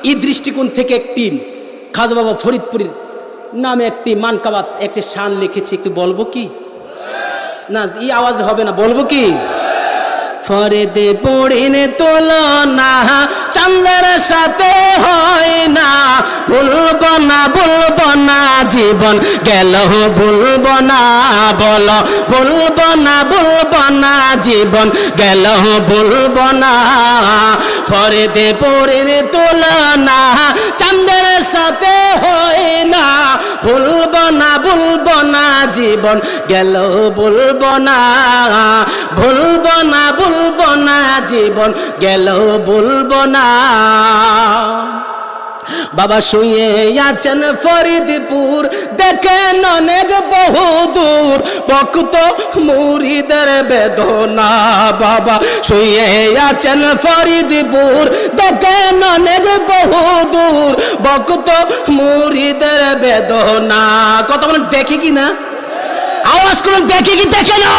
এই দৃষ্টিকোণ থেকে একটি খাজা বাবা ফরিদপুরের নামে একটি মানকাবাত একটি শান লিখেছি, একটু বলবো কি? না, এই আওয়াজ হবে না, বলবো কি? ফরিদে পড়িনে তুলনা চাঁদের সাথে হয় না, ভুলবো না জীবন গেল ভুলবো না, বলো ভুলবো না জীবন গেল ভুলবো না। ফরিদে পড়িনে তুলনা চাঁদের সাথে হয় না, ভুলবো না জীবন গেল ভুলবো না, ভুলবো না জীবন গেল ভুলবো না। বাবা শুয়ে আছেন ফরিদপুর, দেখেন অনেক বহুদূর, ভক্ত মুরিদের বেদনা। বাবা শুয়ে আছেন ফরিদপুর, দেখেন অনেক বহুদূর, ভক্ত মুরিদের বেদনা। কথা বলেন, দেখি কি না? আওয়াজ করুন, দেখি কি দেখে না?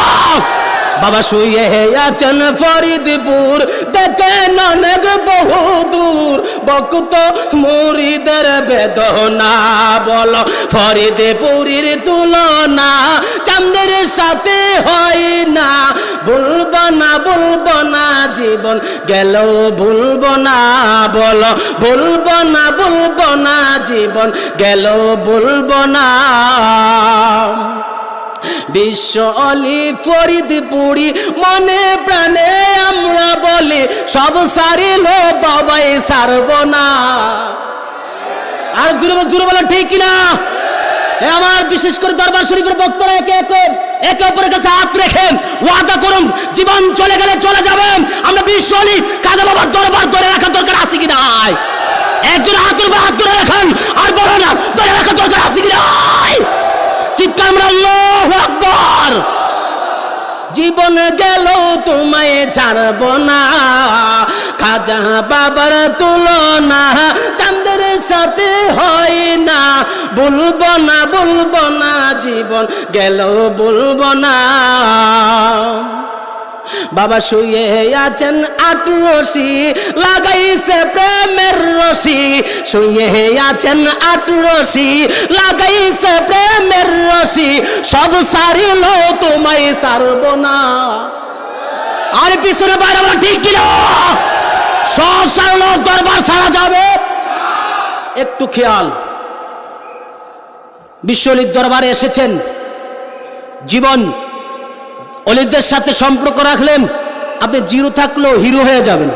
বাবা শুয়ে আছেন ফরিদপুর, দেখেন অনেক বহুদূর, ভক্ত মুরিদের বেদনা। বলো ফরিদপুরের তুলনা চাঁদের সাথে হয় না, ভুলবো না জীবন গেল ভুলবো না, বলো ভুলবো না জীবন গেল ভুলবো না। বিশ্ব অলি ফরিদপুরি মনে প্রাণে আমরা বলি, সব সারিল বাবাই সারব না। আর জুড়ে বলেন ঠিক কিনা? আমার বিশেষ করে দরবার শরীফের বক্তারা একে অপরের কাছে হাত রেখেন, ওয়াদা করুন জীবন চলে গেলে চলে যাবেন, আমরা বিশ্ব অলি কাজী বাবার দরবার ধরে রাখার দরকার আছে কি নাই? একজন হাতের উপর হাত ধরে রাখেন আর বলো না ধরে রাখার দরকার আছে কি নাই? চিৎকার আমরা আল্লাহু আকবার। জীবন গেল তোমায় ছাড়ব না, খাজা বাবার তুলনা চাঁদের সাথে হয় না, বলবো না জীবন গেল বলবো না। বাবা শুয়ে আছেন আট রশি, লাগাইছে প্রেমের রশি, শুয়ে আছেন আট রশি, লাগাইছে প্রেমের রশি, সব সারিল তোমায় সারব না। আর পিছনে বাইরে বলা ঠিক কিনা? সব সারল, দরবার সারা যাবে? একটু খেয়াল, বিশ্বলির দরবারে এসেছেন, জীবন অলিদের সাথে সম্পর্ক রাখলেন, আপনি জিরো থাকলেও হিরো হয়ে যাবেন।